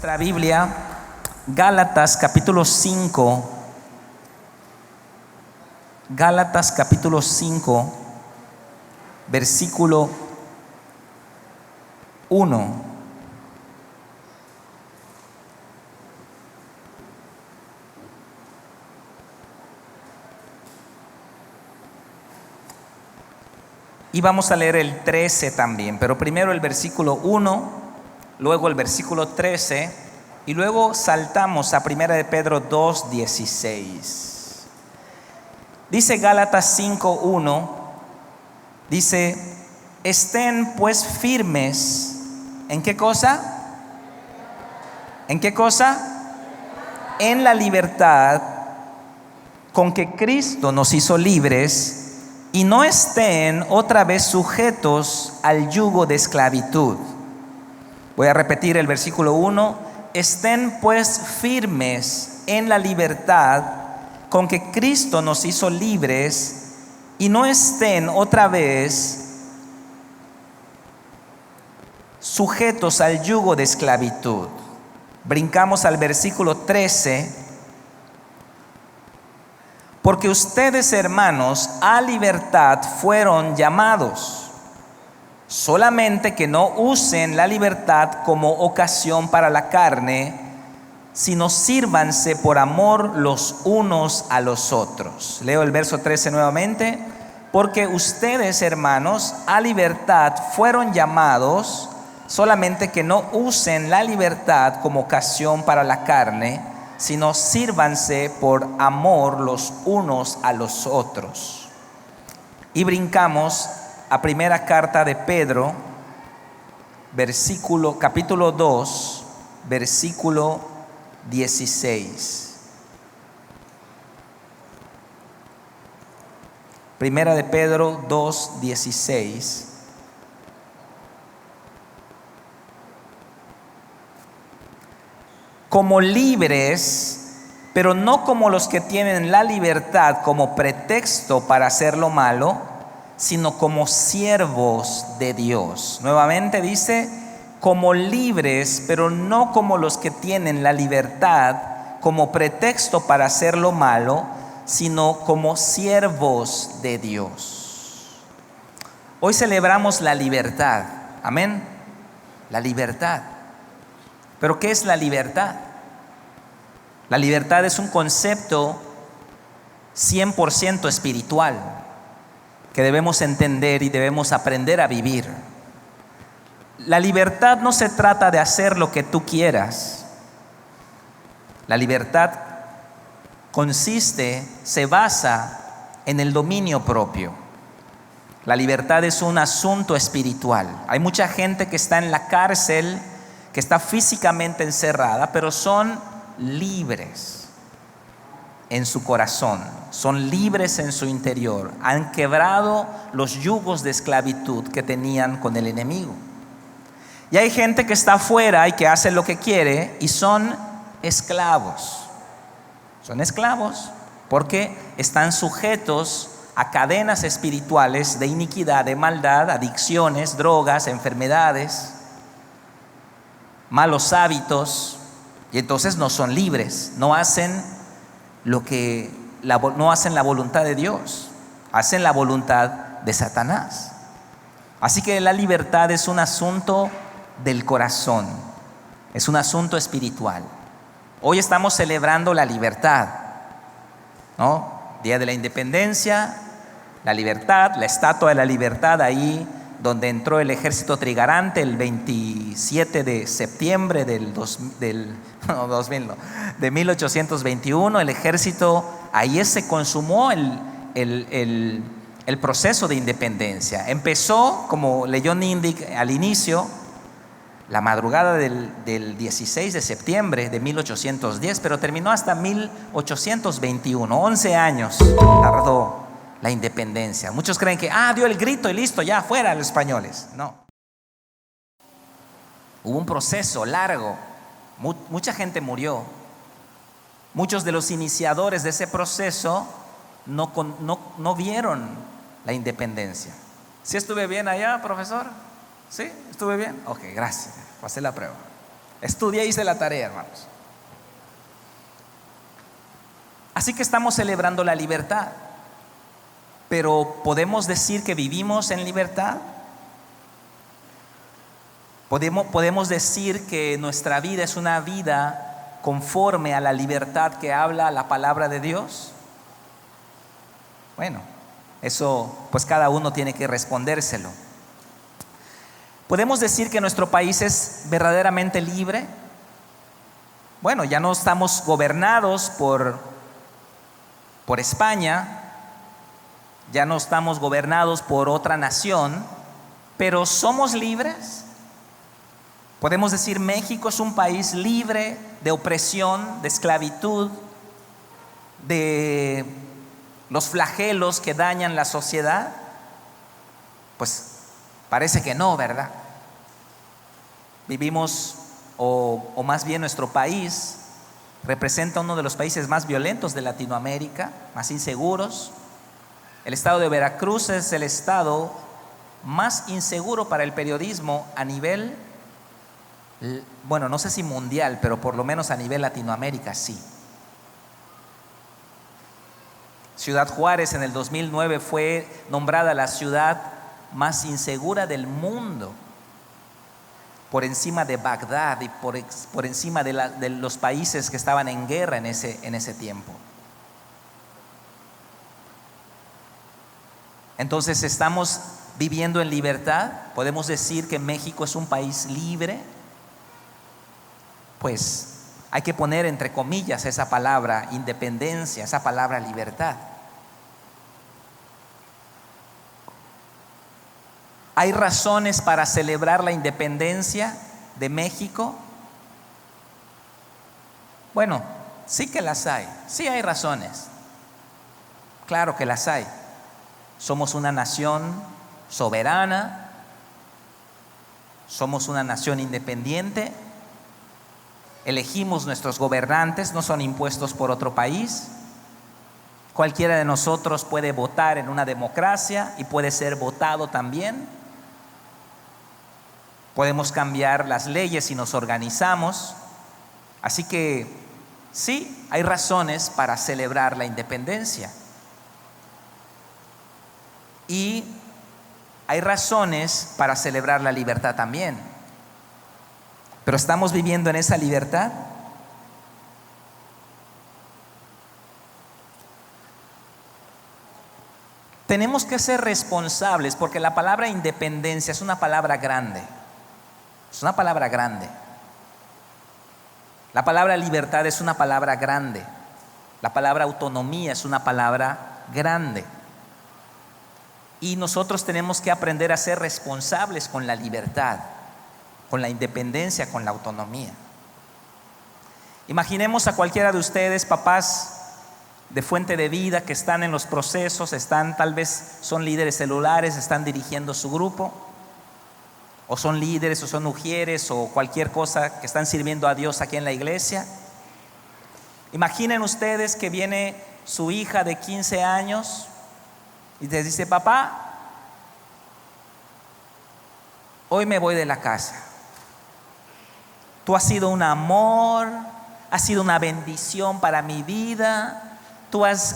nuestra Biblia, Gálatas capítulo 5. Gálatas capítulo 5, versículo 1. Y vamos a leer el 13 también, pero primero el versículo 1, luego el versículo 13 y luego saltamos a 1 de Pedro 2:16. Dice Gálatas 5:1, dice: estén pues firmes. ¿En qué cosa? ¿En qué cosa? En la libertad con que Cristo nos hizo libres, y no estén otra vez sujetos al yugo de esclavitud. Voy a repetir el versículo 1. Estén pues firmes en la libertad con que Cristo nos hizo libres, y no estén otra vez sujetos al yugo de esclavitud. Brincamos al versículo 13. Porque ustedes, hermanos, a libertad fueron llamados, solamente que no usen la libertad como ocasión para la carne, sino sírvanse por amor los unos a los otros. Leo el verso 13 nuevamente. Porque ustedes, hermanos, a libertad fueron llamados, solamente que no usen la libertad como ocasión para la carne, sino sírvanse por amor los unos a los otros. Y brincamos a primera carta de Pedro, capítulo 2, versículo 16. Primera de Pedro 2:16. Como libres, pero no como los que tienen la libertad como pretexto para hacer lo malo, sino como siervos de Dios. Nuevamente dice: como libres, pero no como los que tienen la libertad como pretexto para hacer lo malo, sino como siervos de Dios. Hoy celebramos la libertad. Amén. La libertad. ¿Pero qué es la libertad? La libertad es un concepto 100% espiritual que debemos entender y debemos aprender a vivir. La libertad no se trata de hacer lo que tú quieras. La libertad se basa en el dominio propio. La libertad es un asunto espiritual. Hay mucha gente que está en la cárcel, que está físicamente encerrada, pero son libres en su corazón, son libres en su interior, han quebrado los yugos de esclavitud que tenían con el enemigo. Y hay gente que está afuera y que hace lo que quiere y son esclavos. Son esclavos porque están sujetos a cadenas espirituales de iniquidad, de maldad, adicciones, drogas, enfermedades, malos hábitos, y entonces no son libres, no hacen no hacen la voluntad de Dios, hacen la voluntad de Satanás. Así que la libertad es un asunto del corazón, es un asunto espiritual. Hoy estamos celebrando la libertad, ¿no? Día de la Independencia, la libertad, la estatua de la libertad ahí donde entró el ejército trigarante el 27 de septiembre de 1821. El ejército, ahí se consumó el proceso de independencia. Empezó, como leyó Nindic al inicio, la madrugada del 16 de septiembre de 1810, pero terminó hasta 1821. 11 años tardó la independencia. Muchos creen que dio el grito y listo, ya fuera los españoles. No. Hubo un proceso largo. Mucha gente murió. Muchos de los iniciadores de ese proceso no vieron la independencia. ¿Sí estuve bien allá, profesor? ¿Sí? ¿Estuve bien? Ok, gracias. Pasé la prueba. Estudia y hice la tarea, hermanos. Así que estamos celebrando la libertad. Pero ¿podemos decir que vivimos en libertad? ¿Podemos decir que nuestra vida es una vida conforme a la libertad que habla la palabra de Dios? Bueno, eso pues cada uno tiene que respondérselo. ¿Podemos decir que nuestro país es verdaderamente libre? Bueno, ya no estamos gobernados por España, ya no estamos gobernados por otra nación, pero ¿somos libres? Podemos decir México es un país libre de opresión, de esclavitud, de los flagelos que dañan la sociedad. Pues parece que no, ¿verdad? Vivimos, o más bien nuestro país representa uno de los países más violentos de Latinoamérica, más inseguros. El estado de Veracruz es el estado más inseguro para el periodismo a nivel, bueno, no sé si mundial, pero por lo menos a nivel Latinoamérica sí. Ciudad Juárez en el 2009 fue nombrada la ciudad más insegura del mundo, por encima de Bagdad y por encima de los países que estaban en guerra en ese tiempo. Entonces, ¿estamos viviendo en libertad? ¿Podemos decir que México es un país libre? Pues hay que poner entre comillas esa palabra independencia, esa palabra libertad. ¿Hay razones para celebrar la independencia de México? Bueno, sí que las hay, sí hay razones. Claro que las hay. Somos una nación soberana, somos una nación independiente, elegimos nuestros gobernantes, no son impuestos por otro país. Cualquiera de nosotros puede votar en una democracia y puede ser votado también. Podemos cambiar las leyes si nos organizamos. Así que sí, hay razones para celebrar la independencia. Y hay razones para celebrar la libertad también. Pero ¿estamos viviendo en esa libertad? Tenemos que ser responsables porque la palabra independencia es una palabra grande. Es una palabra grande. La palabra libertad es una palabra grande. La palabra autonomía es una palabra grande. Y nosotros tenemos que aprender a ser responsables con la libertad, con la independencia, con la autonomía. Imaginemos a cualquiera de ustedes, papás de Fuente de Vida, que están en los procesos, tal vez son líderes celulares, están dirigiendo su grupo, o son líderes, o son ujieres, o cualquier cosa que están sirviendo a Dios aquí en la iglesia. Imaginen ustedes que viene su hija de 15 años y les dice: papá, hoy me voy de la casa. Tú has sido un amor, has sido una bendición para mi vida.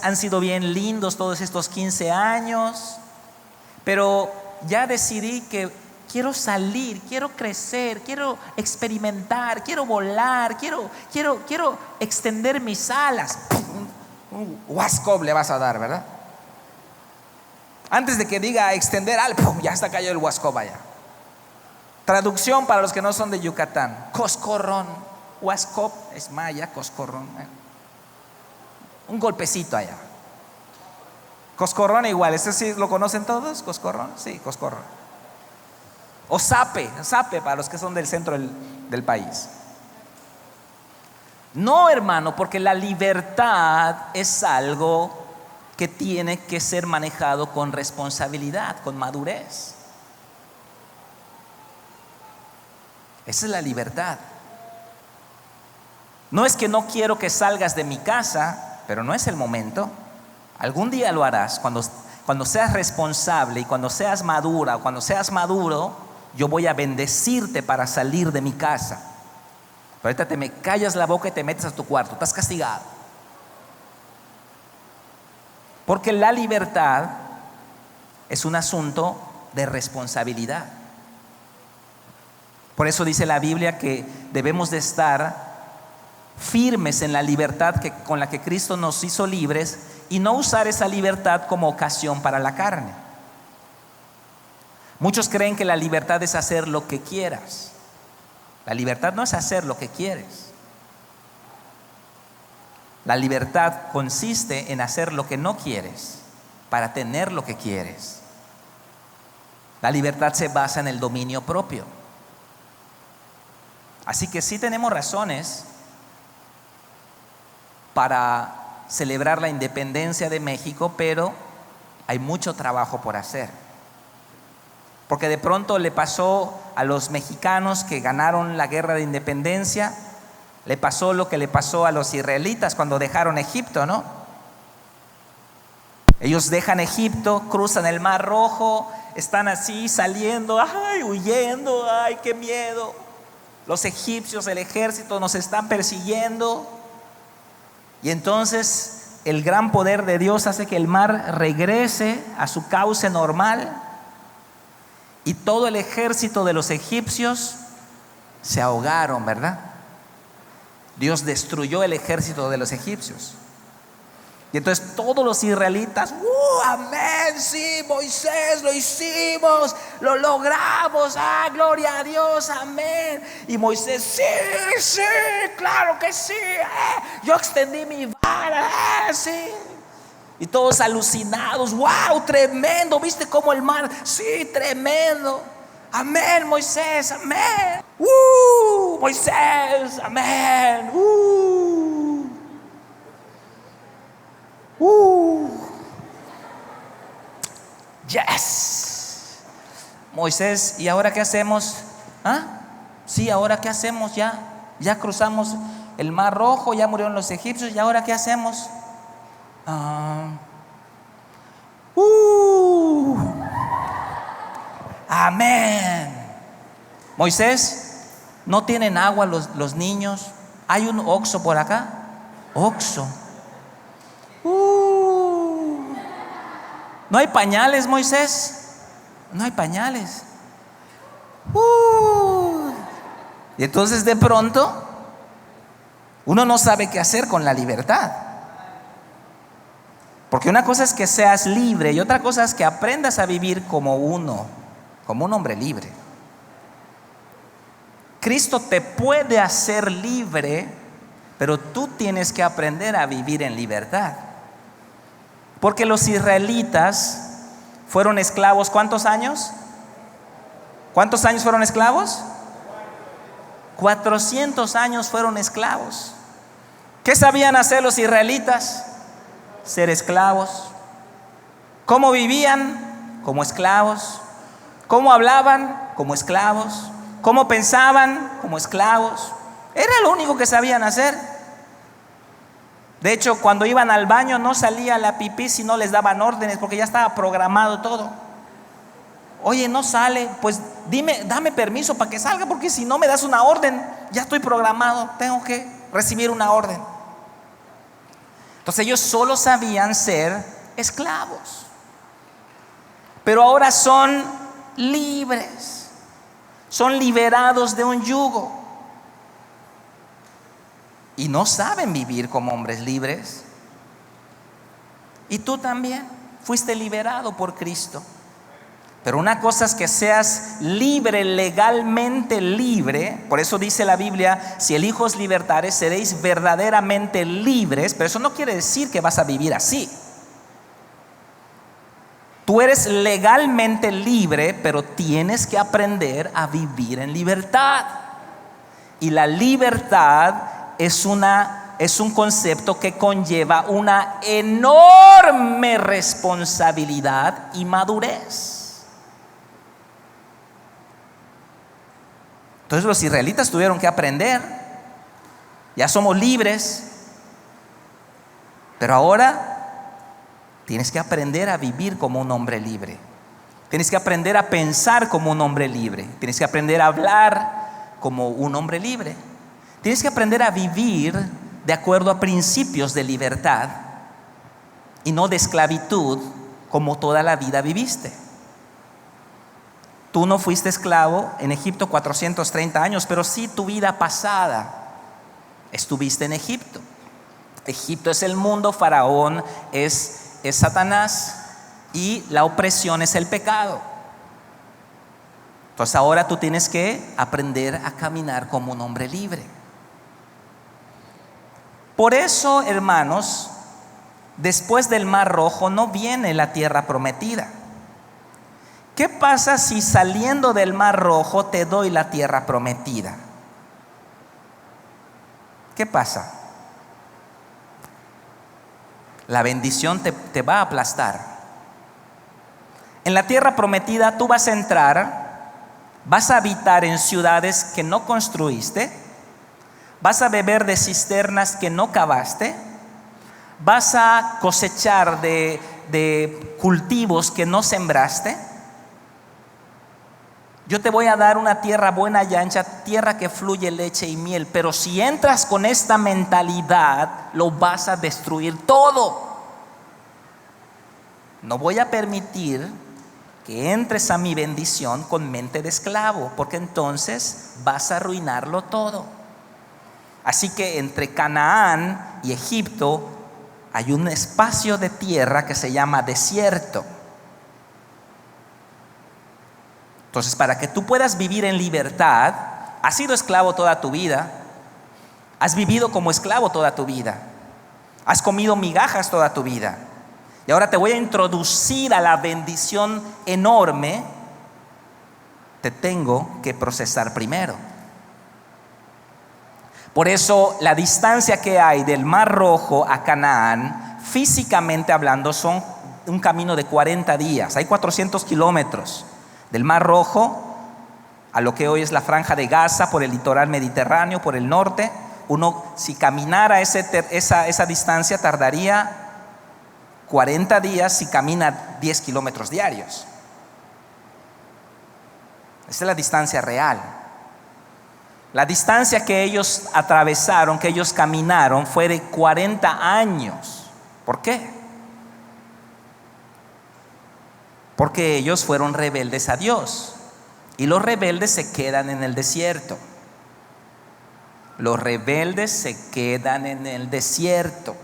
Han sido bien lindos todos estos 15 años, pero ya decidí que quiero salir, quiero crecer, quiero experimentar, quiero volar, quiero extender mis alas. Un huascob le vas a dar, ¿verdad? Antes de que diga extender alas, ya está cayó el huascob allá. Traducción para los que no son de Yucatán: coscorrón. Huascob es maya, coscorrón. Un golpecito allá. Coscorrón igual, ¿ese sí lo conocen todos? ¿Coscorrón? Sí, coscorrón. O zape para los que son del centro del país. No, hermano, porque la libertad es algo que tiene que ser manejado con responsabilidad, con madurez. Esa es la libertad. No es que no quiero que salgas de mi casa, pero no es el momento. Algún día lo harás cuando seas responsable y cuando seas madura o cuando seas maduro. Yo voy a bendecirte para salir de mi casa. Pero ahorita te me callas la boca y te metes a tu cuarto, estás castigado. Porque la libertad es un asunto de responsabilidad. Por eso dice la Biblia que debemos de estar firmes en la libertad con la que Cristo nos hizo libres y no usar esa libertad como ocasión para la carne. Muchos creen que la libertad es hacer lo que quieras. La libertad no es hacer lo que quieres. La libertad consiste en hacer lo que no quieres para tener lo que quieres. La libertad se basa en el dominio propio. Así que sí tenemos razones para celebrar la independencia de México, pero hay mucho trabajo por hacer. Porque de pronto le pasó a los mexicanos que ganaron la guerra de independencia, le pasó lo que le pasó a los israelitas cuando dejaron Egipto, ¿no? Ellos dejan Egipto, cruzan el Mar Rojo, están así saliendo, ay, huyendo, ay, qué miedo. Los egipcios, el ejército nos están persiguiendo. Y entonces el gran poder de Dios hace que el mar regrese a su cauce normal. Y todo el ejército de los egipcios se ahogaron, ¿verdad? Dios destruyó el ejército de los egipcios. Y entonces todos los israelitas, amén, sí, Moisés, lo hicimos, lo logramos, gloria a Dios, amén. Y Moisés, sí, claro que sí, yo extendí mi vara, sí. Y todos alucinados, wow, tremendo, ¿viste cómo el mar? Sí, tremendo. Amén, Moisés, amén. Moisés, amén. Yes. Moisés, ¿y ahora qué hacemos? Sí, ¿ahora qué hacemos? Ya cruzamos el Mar Rojo, ya murieron los egipcios, ¿y ahora qué hacemos? Amén. Moisés, ¿no tienen agua los niños? ¿Hay un Oxxo por acá? Oxxo. ¿No hay pañales, Moisés? No hay pañales. Y entonces de pronto uno no sabe qué hacer con la libertad. Porque una cosa es que seas libre y otra cosa es que aprendas a vivir como un hombre libre. Cristo te puede hacer libre, pero tú tienes que aprender a vivir en libertad. Porque los israelitas fueron esclavos, ¿cuántos años? ¿Cuántos años fueron esclavos? 400 años fueron esclavos. ¿Qué sabían hacer los israelitas? Ser esclavos. ¿Cómo vivían? Como esclavos. ¿Cómo hablaban? Como esclavos. ¿Cómo pensaban? Como esclavos. Era lo único que sabían hacer. De hecho, cuando iban al baño no salía la pipí si no les daban órdenes, porque ya estaba programado todo. Oye, no sale, pues dame permiso para que salga, porque si no me das una orden, ya estoy programado, tengo que recibir una orden. Entonces ellos solo sabían ser esclavos, pero ahora son libres, son liberados de un yugo y no saben vivir como hombres libres. Y tú también fuiste liberado por Cristo. Pero una cosa es que seas libre, legalmente libre. Por eso dice la Biblia, si el Hijo os libertare, seréis verdaderamente libres. Pero eso no quiere decir que vas a vivir así. Tú eres legalmente libre, pero tienes que aprender a vivir en libertad. Y la libertad es un concepto que conlleva una enorme responsabilidad y madurez. Entonces los israelitas tuvieron que aprender. Ya somos libres, pero ahora tienes que aprender a vivir como un hombre libre. Tienes que aprender a pensar como un hombre libre. Tienes que aprender a hablar como un hombre libre. Tienes que aprender a vivir de acuerdo a principios de libertad y no de esclavitud como toda la vida viviste. Tú no fuiste esclavo en Egipto 430 años, pero sí tu vida pasada estuviste en Egipto. Egipto es el mundo, Faraón es Satanás y la opresión es el pecado. Entonces ahora tú tienes que aprender a caminar como un hombre libre. Por eso, hermanos, después del Mar Rojo no viene la tierra prometida. ¿Qué pasa si saliendo del Mar Rojo te doy la tierra prometida? ¿Qué pasa? La bendición te va a aplastar. En la tierra prometida tú vas a entrar, vas a habitar en ciudades que no construiste, vas a beber de cisternas que no cavaste, vas a cosechar de cultivos que no sembraste. Yo te voy a dar una tierra buena y ancha, tierra que fluye leche y miel, pero si entras con esta mentalidad, lo vas a destruir todo. No voy a permitir que entres a mi bendición con mente de esclavo, porque entonces vas a arruinarlo todo. Así que entre Canaán y Egipto hay un espacio de tierra que se llama desierto. Entonces, para que tú puedas vivir en libertad, has sido esclavo toda tu vida, has vivido como esclavo toda tu vida, has comido migajas toda tu vida, y ahora te voy a introducir a la bendición enorme. Te tengo que procesar primero. Por eso la distancia que hay del Mar Rojo a Canaán, físicamente hablando, son un camino de 40 días. Hay 400 kilómetros del Mar Rojo a lo que hoy es la Franja de Gaza, por el litoral mediterráneo, por el norte. Uno, si caminara esa distancia, tardaría 40 días si camina 10 kilómetros diarios. Esa es la distancia real. La distancia que ellos atravesaron, que ellos caminaron, fue de 40 años. ¿Por qué? Porque ellos fueron rebeldes a Dios. Y los rebeldes se quedan en el desierto. Los rebeldes se quedan en el desierto.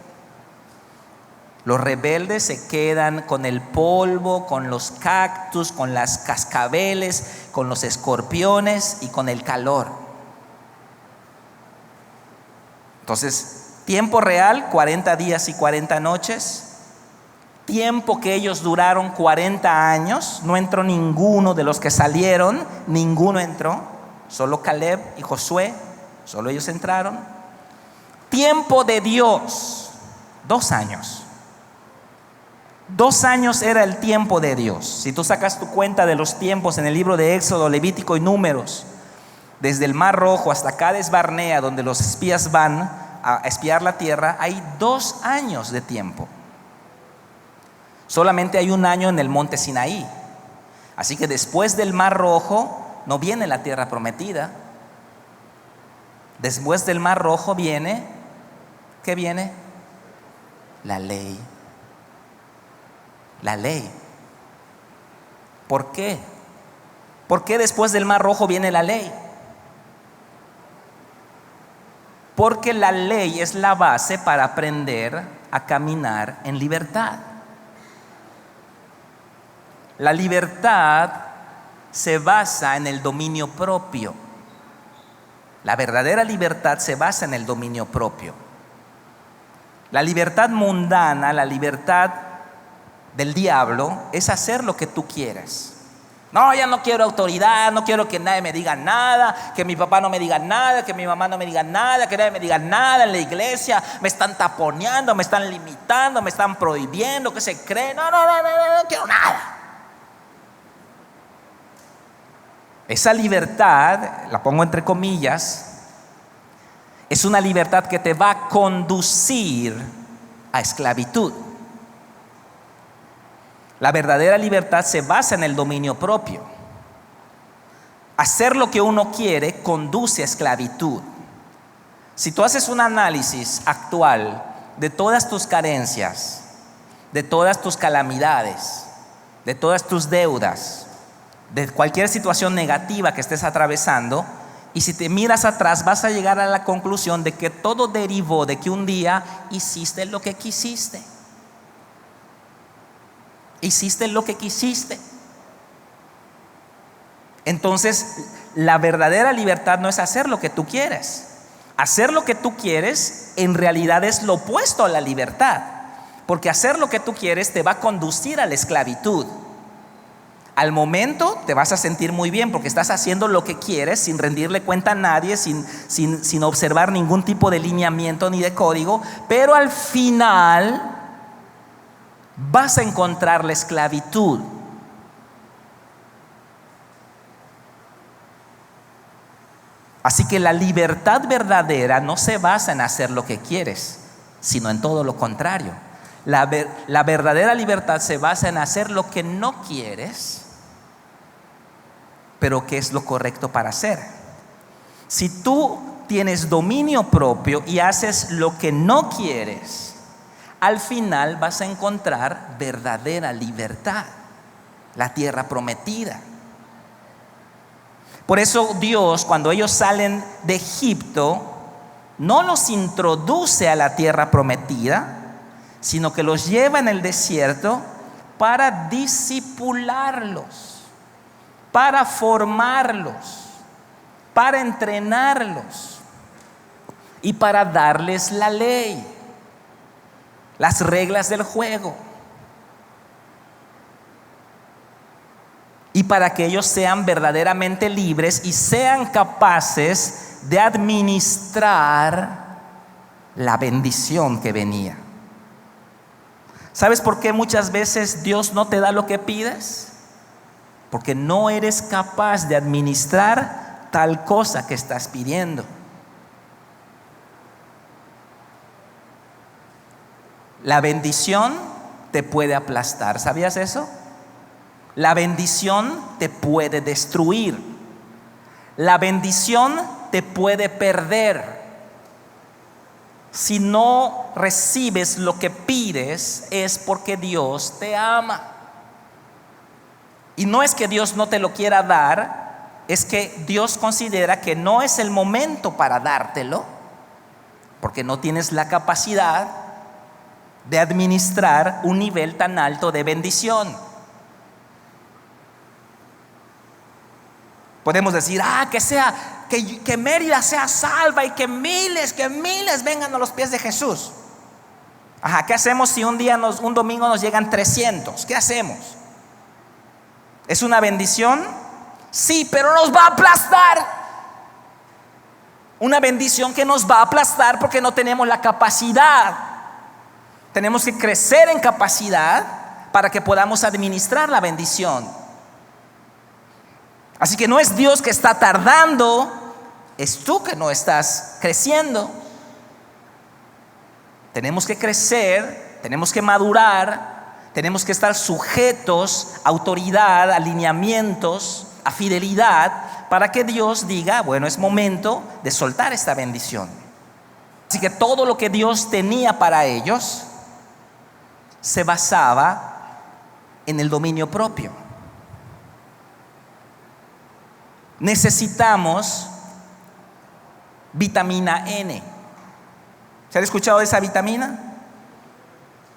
Los rebeldes se quedan con el polvo, con los cactus, con las cascabeles, con los escorpiones y con el calor. Entonces, tiempo real, 40 días y 40 noches. Tiempo que ellos duraron 40 años. No entró ninguno de los que salieron, ninguno entró. Solo Caleb y Josué, solo ellos entraron. Tiempo de Dios, 2 años. 2 años era el tiempo de Dios. Si tú sacas tu cuenta de los tiempos en el libro de Éxodo, Levítico y Números, desde el Mar Rojo hasta Cades Barnea, donde los espías van a espiar la tierra, hay 2 años de tiempo. Solamente hay 1 año en el monte Sinaí. Así que después del Mar Rojo no viene la tierra prometida. Después del Mar Rojo viene, ¿qué viene? La ley. La ley. ¿Por qué? ¿Por qué después del Mar Rojo viene la ley? Porque la ley es la base para aprender a caminar en libertad. La libertad se basa en el dominio propio. La verdadera libertad se basa en el dominio propio. La libertad mundana, la libertad del diablo, es hacer lo que tú quieres. No, ya no quiero autoridad, no quiero que nadie me diga nada, que mi papá no me diga nada, que mi mamá no me diga nada, que nadie me diga nada en la iglesia. Me están taponeando, me están limitando, me están prohibiendo, ¿qué se cree? No quiero nada. Esa libertad, la pongo entre comillas, es una libertad que te va a conducir a esclavitud. La verdadera libertad se basa en el dominio propio. Hacer lo que uno quiere conduce a esclavitud. Si tú haces un análisis actual de todas tus carencias, de todas tus calamidades, de todas tus deudas, de cualquier situación negativa que estés atravesando, y si te miras atrás vas a llegar a la conclusión de que todo derivó de que un día hiciste lo que quisiste. Hiciste lo que quisiste. Entonces, la verdadera libertad no es hacer lo que tú quieres. Hacer lo que tú quieres en realidad es lo opuesto a la libertad, porque hacer lo que tú quieres te va a conducir a la esclavitud. Al momento te vas a sentir muy bien porque estás haciendo lo que quieres sin rendirle cuenta a nadie, sin observar ningún tipo de lineamiento ni de código, pero al final vas a encontrar la esclavitud. Así que la libertad verdadera no se basa en hacer lo que quieres, sino en todo lo contrario. La verdadera libertad se basa en hacer lo que no quieres, pero que es lo correcto para hacer. Si tú tienes dominio propio y haces lo que no quieres, al final vas a encontrar verdadera libertad, la tierra prometida. Por eso Dios, cuando ellos salen de Egipto, no los introduce a la tierra prometida, sino que los lleva en el desierto para discipularlos, para formarlos, para entrenarlos y para darles la ley, las reglas del juego, y para que ellos sean verdaderamente libres y sean capaces de administrar la bendición que venía. ¿Sabes por qué muchas veces Dios no te da lo que pides? Porque no eres capaz de administrar tal cosa que estás pidiendo. La bendición te puede aplastar, ¿sabías eso? La bendición te puede destruir. La bendición te puede perder. Si no recibes lo que pides, es porque Dios te ama. Y no es que Dios no te lo quiera dar, es que Dios considera que no es el momento para dártelo, porque no tienes la capacidad de administrar un nivel tan alto de bendición. Podemos decir, que Mérida sea salva y que miles vengan a los pies de Jesús. ¿Qué hacemos si un domingo nos llegan 300? ¿Qué hacemos? ¿Es una bendición? Sí, pero nos va a aplastar. Una bendición que nos va a aplastar porque no tenemos la capacidad. Tenemos que crecer en capacidad para que podamos administrar la bendición. Así que no es Dios que está tardando, es tú que no estás creciendo. Tenemos que crecer, tenemos que madurar, tenemos que estar sujetos a autoridad, a lineamientos, a fidelidad, para que Dios diga, bueno, es momento de soltar esta bendición. Así que todo lo que Dios tenía para ellos se basaba en el dominio propio. Necesitamos vitamina N. ¿Se han escuchado de esa vitamina?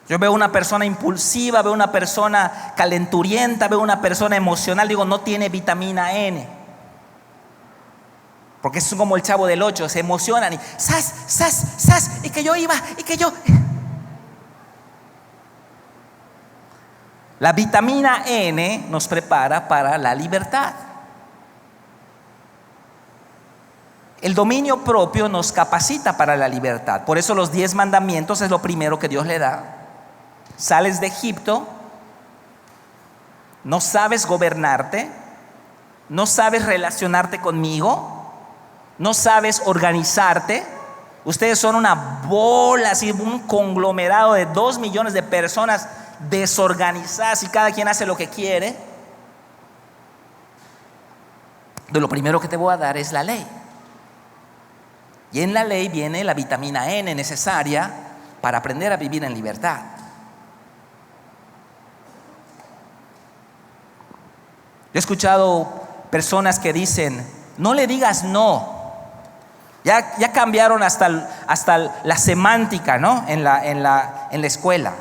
Yo veo una persona impulsiva, veo una persona calenturienta, veo una persona emocional, digo, no tiene vitamina N. Porque es como el Chavo del 8, se emocionan y ¡zas! Y que yo iba, y que yo... La vitamina N nos prepara para la libertad. El dominio propio nos capacita para la libertad. Por eso los 10 mandamientos es lo primero que Dios le da. Sales de Egipto, no sabes gobernarte, no sabes relacionarte conmigo, no sabes organizarte. Ustedes son una bola, así, un conglomerado de 2 millones de personas desorganizadas y cada quien hace lo que quiere. De lo primero que te voy a dar es la ley. Y en la ley viene la vitamina N necesaria para aprender a vivir en libertad. Yo he escuchado personas que dicen: no le digas no. Ya cambiaron hasta la semántica, ¿no? En la escuela.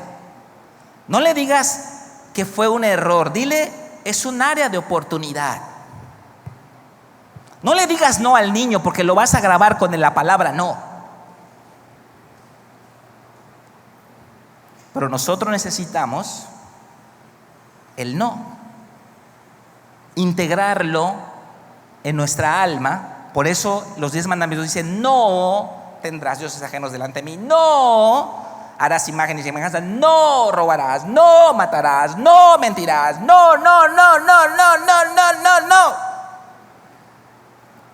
No le digas que fue un error, dile: es un área de oportunidad. No le digas no al niño, porque lo vas a grabar con la palabra no. Pero nosotros necesitamos el no, integrarlo en nuestra alma. Por eso los 10 mandamientos dicen: no tendrás dioses ajenos delante de mí, no harás imágenes y semejanzas, no robarás, no matarás, no mentirás, no.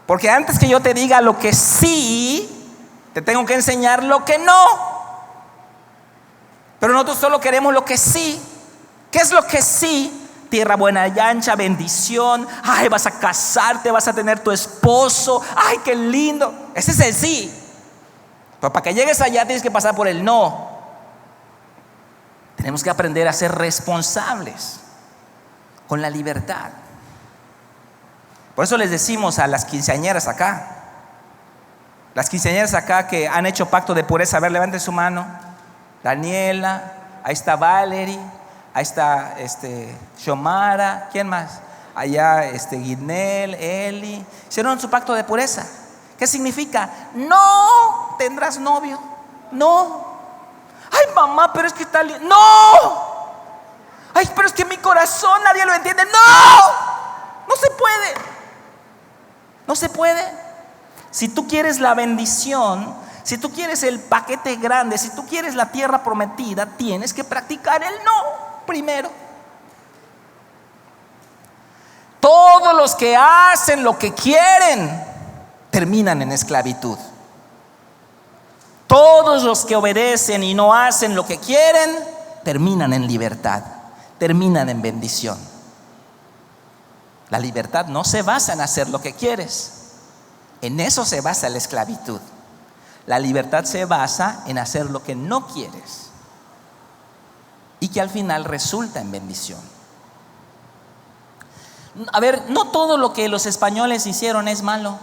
Porque antes que yo te diga lo que sí, te tengo que enseñar lo que no. Pero nosotros solo queremos lo que sí. ¿Qué es lo que sí? Tierra buena y ancha, bendición. Ay, vas a casarte, vas a tener tu esposo. Ay, qué lindo. Ese es el sí. Pero para que llegues allá tienes que pasar por el no. Tenemos que aprender a ser responsables con la libertad. Por eso les decimos a las quinceañeras acá, que han hecho pacto de pureza, a ver, levanten su mano. Daniela, ahí está Valerie, ahí está Xiomara, ¿quién más? Allá Guinel, Eli, hicieron su pacto de pureza. ¿Qué significa? No tendrás novio. No. Ay, mamá, pero es que está no. Ay, pero es que mi corazón nadie lo entiende. No se puede. No se puede. Si tú quieres la bendición, si tú quieres el paquete grande, si tú quieres la tierra prometida, tienes que practicar el no primero. Todos los que hacen lo que quieren terminan en esclavitud. Todos los que obedecen y no hacen lo que quieren terminan en libertad, terminan en bendición. La libertad no se basa en hacer lo que quieres. En eso se basa la esclavitud. La libertad se basa en hacer lo que no quieres y que al final resulta en bendición. A ver, no todo lo que los españoles hicieron es malo.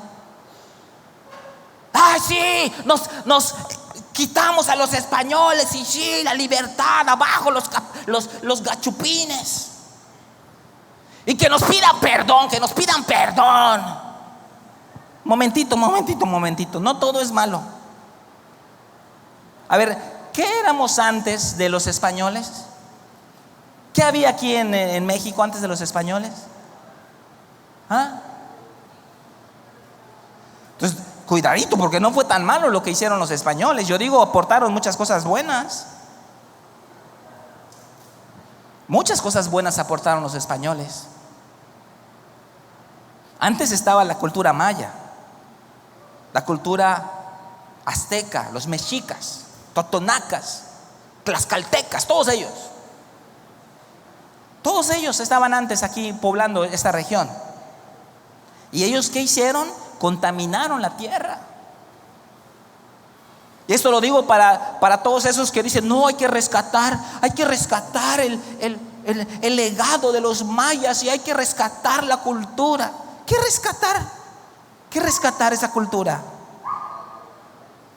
¡Ah, sí! Nos quitamos a los españoles y sí, la libertad, abajo los gachupines. Y que nos pidan perdón, Momentito. No todo es malo. A ver, ¿qué éramos antes de los españoles? ¿Qué había aquí en México antes de los españoles? ¿Ah? Entonces, cuidadito, porque no fue tan malo lo que hicieron los españoles. Yo digo, aportaron muchas cosas buenas. Muchas cosas buenas aportaron los españoles. Antes estaba la cultura maya, la cultura azteca, los mexicas, totonacas, tlaxcaltecas, todos ellos estaban antes aquí poblando esta región. ¿Y ellos qué hicieron? Contaminaron la tierra. Y esto lo digo para todos esos que dicen: no, hay que rescatar el legado de los mayas y hay que rescatar la cultura. ¿Qué rescatar? ¿Qué rescatar esa cultura?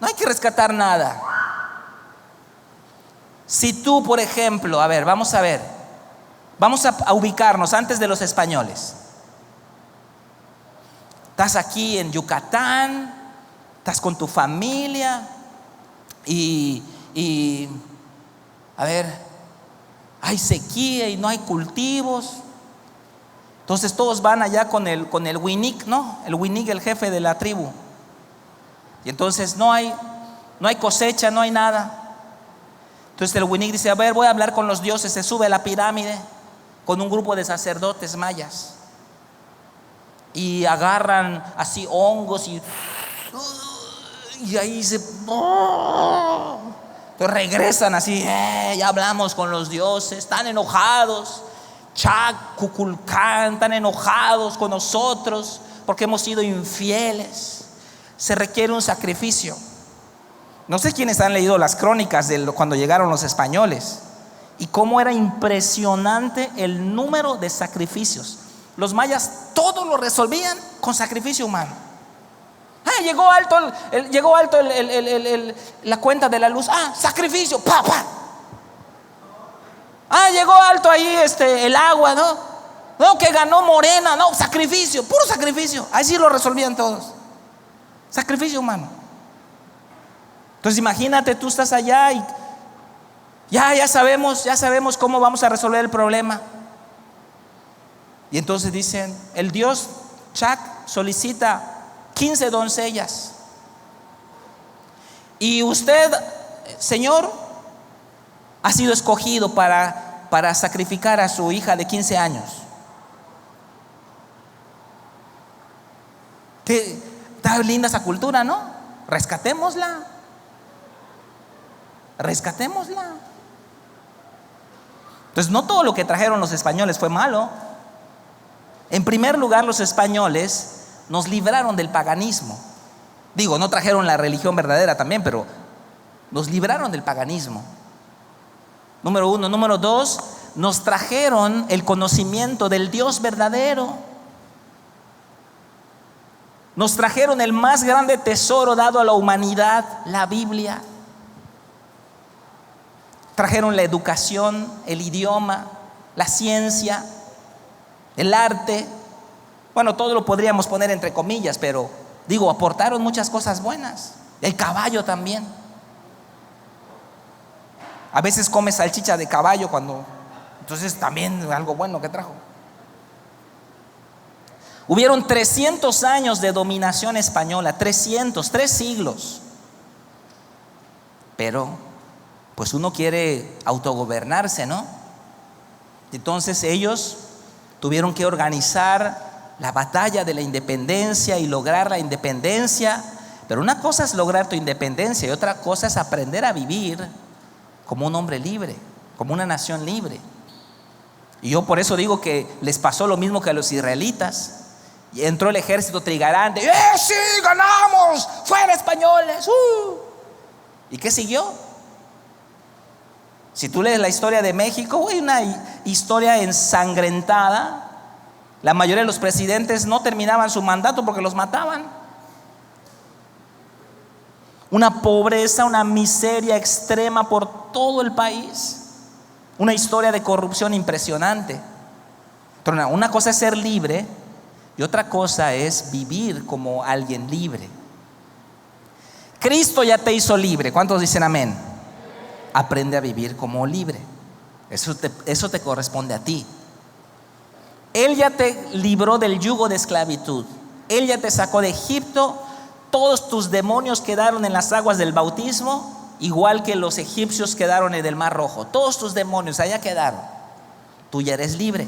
No hay que rescatar nada. Si tú, por ejemplo, a ver, vamos a ubicarnos antes de los españoles. Estás aquí en Yucatán, estás con tu familia y a ver, hay sequía y no hay cultivos. Entonces todos van allá con el Winik, ¿no? El Winik, el jefe de la tribu. Y entonces no hay cosecha, no hay nada. Entonces el Winik dice: a ver, voy a hablar con los dioses. Se sube a la pirámide con un grupo de sacerdotes mayas y agarran así hongos y ahí entonces regresan así: ya hablamos con los dioses, están enojados. Chac, Cuculcán, están enojados con nosotros porque hemos sido infieles. se requiere un sacrificio. No sé quiénes han leído las crónicas de cuando llegaron los españoles y cómo era impresionante el número de sacrificios. Los mayas todo lo resolvían con sacrificio humano. Llegó alto la cuenta de la luz. Sacrificio, pa. Llegó alto ahí el agua, no, que ganó Morena, no, sacrificio, puro sacrificio. Ahí sí lo resolvían todos. Sacrificio humano. Entonces imagínate, tú estás allá y ya sabemos cómo vamos a resolver el problema. Y entonces dicen, el dios Chac solicita 15 doncellas. Y usted, señor, ha sido escogido para sacrificar a su hija de 15 años. Está linda esa cultura, ¿no? Rescatémosla. Entonces no todo lo que trajeron los españoles fue malo. En primer lugar, los españoles nos libraron del paganismo. Digo, no trajeron la religión verdadera también, pero nos libraron del paganismo. Número uno. Número dos, nos trajeron el conocimiento del Dios verdadero. Nos trajeron el más grande tesoro dado a la humanidad, la Biblia. Trajeron la educación, el idioma, la ciencia, el arte. Bueno, todo lo podríamos poner entre comillas, pero digo, aportaron muchas cosas buenas. El caballo también. A veces come salchicha de caballo entonces también algo bueno que trajo. Hubieron 300 años de dominación española, 3 siglos. Pero pues uno quiere autogobernarse, ¿no? Entonces ellos tuvieron que organizar la batalla de la independencia y lograr la independencia. Pero una cosa es lograr tu independencia y otra cosa es aprender a vivir como un hombre libre, como una nación libre. Y yo por eso digo que les pasó lo mismo que a los israelitas. Y entró el ejército trigarante. Sí, ganamos, fuera españoles. ¿Y qué siguió? Si tú lees la historia de México, hay una historia ensangrentada. La mayoría de los presidentes no terminaban su mandato porque los mataban. Una pobreza, una miseria extrema por todo el país. Una historia de corrupción impresionante. Pero una cosa es ser libre y otra cosa es vivir como alguien libre. Cristo ya te hizo libre. ¿Cuántos dicen amén? Aprende a vivir como libre. Eso te corresponde a ti. Él ya te libró del yugo de esclavitud. Él ya te sacó de Egipto. Todos tus demonios quedaron en las aguas del bautismo, igual que los egipcios quedaron en el Mar Rojo. Todos tus demonios allá quedaron. Tú ya eres libre.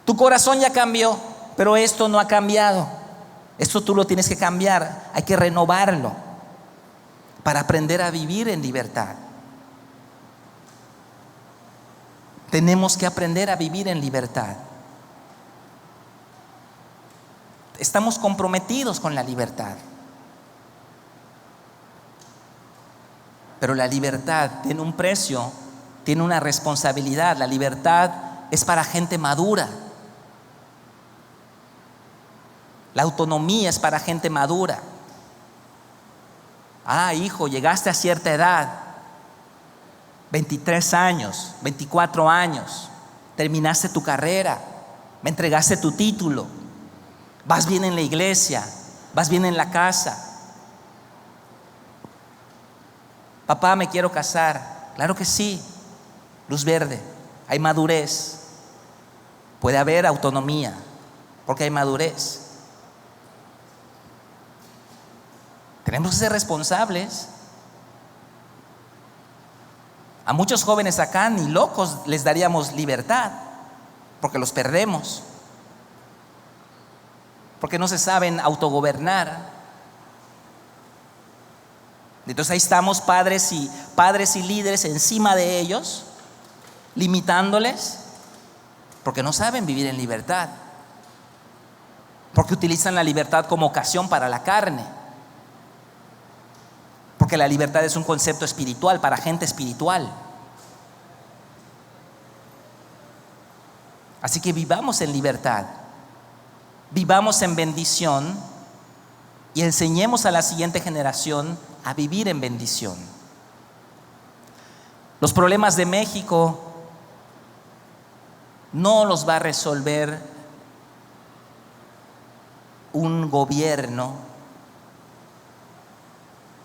Tu corazón ya cambió, pero esto no ha cambiado. Esto tú lo tienes que cambiar. Hay que renovarlo para aprender a vivir en libertad. Tenemos que aprender a vivir en libertad. Estamos comprometidos con la libertad. Pero la libertad tiene un precio, tiene una responsabilidad. La libertad es para gente madura. La autonomía es para gente madura. Hijo, llegaste a cierta edad, 23 años, 24 años, terminaste tu carrera, me entregaste tu título, vas bien en la iglesia, vas bien en la casa. Papá, me quiero casar. Claro que sí, luz verde, hay madurez, puede haber autonomía, porque hay madurez. Tenemos que ser responsables. A muchos jóvenes acá ni locos les daríamos libertad, porque los perdemos, porque no se saben autogobernar. Entonces ahí estamos padres y líderes encima de ellos, limitándoles, porque no saben vivir en libertad. Porque utilizan la libertad como ocasión para la carne. Porque la libertad es un concepto espiritual para gente espiritual. Así que vivamos en libertad, vivamos en bendición y enseñemos a la siguiente generación a vivir en bendición. Los problemas de México no los va a resolver un gobierno.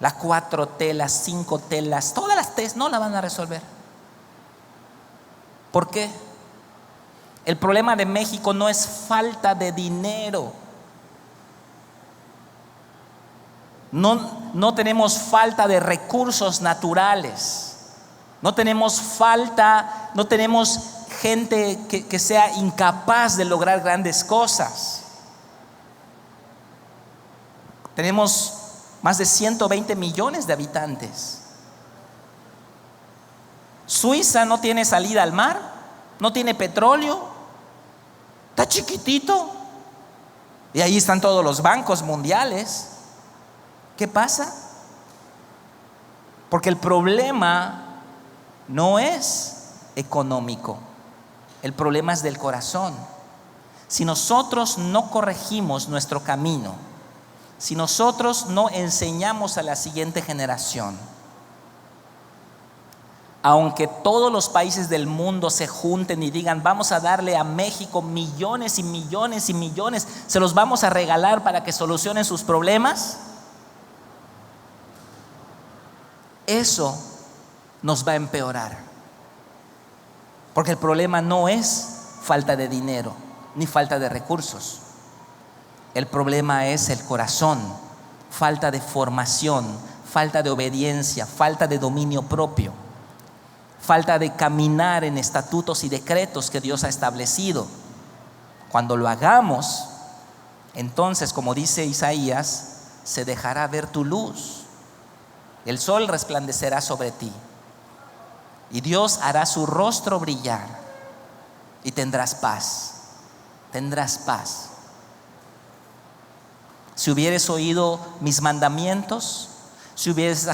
Las 4T, las 5T, todas las T no la van a resolver. ¿Por qué? El problema de México no es falta de dinero. No tenemos falta de recursos naturales. No tenemos gente que sea incapaz de lograr grandes cosas. Tenemos más de 120 millones de habitantes. Suiza no tiene salida al mar, no tiene petróleo, está chiquitito. Y ahí están todos los bancos mundiales. ¿Qué pasa? Porque el problema no es económico, el problema es del corazón. Si nosotros no corregimos nuestro camino, si nosotros no enseñamos a la siguiente generación, aunque todos los países del mundo se junten y digan vamos a darle a México millones y millones y millones, se los vamos a regalar para que solucionen sus problemas, eso nos va a empeorar. Porque el problema no es falta de dinero ni falta de recursos. El problema es el corazón, falta de formación, falta de obediencia, falta de dominio propio, falta de caminar en estatutos y decretos que Dios ha establecido. Cuando lo hagamos, entonces, como dice Isaías, se dejará ver tu luz. El sol resplandecerá sobre ti y Dios hará su rostro brillar y tendrás paz. Tendrás paz. Si hubieres oído mis mandamientos, si hubieres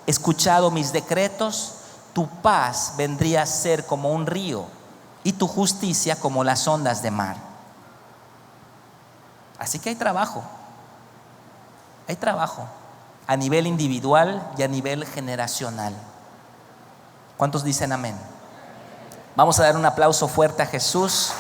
escuchado mis decretos, tu paz vendría a ser como un río y tu justicia como las ondas de mar. Así que hay trabajo a nivel individual y a nivel generacional. ¿Cuántos dicen amén? Vamos a dar un aplauso fuerte a Jesús.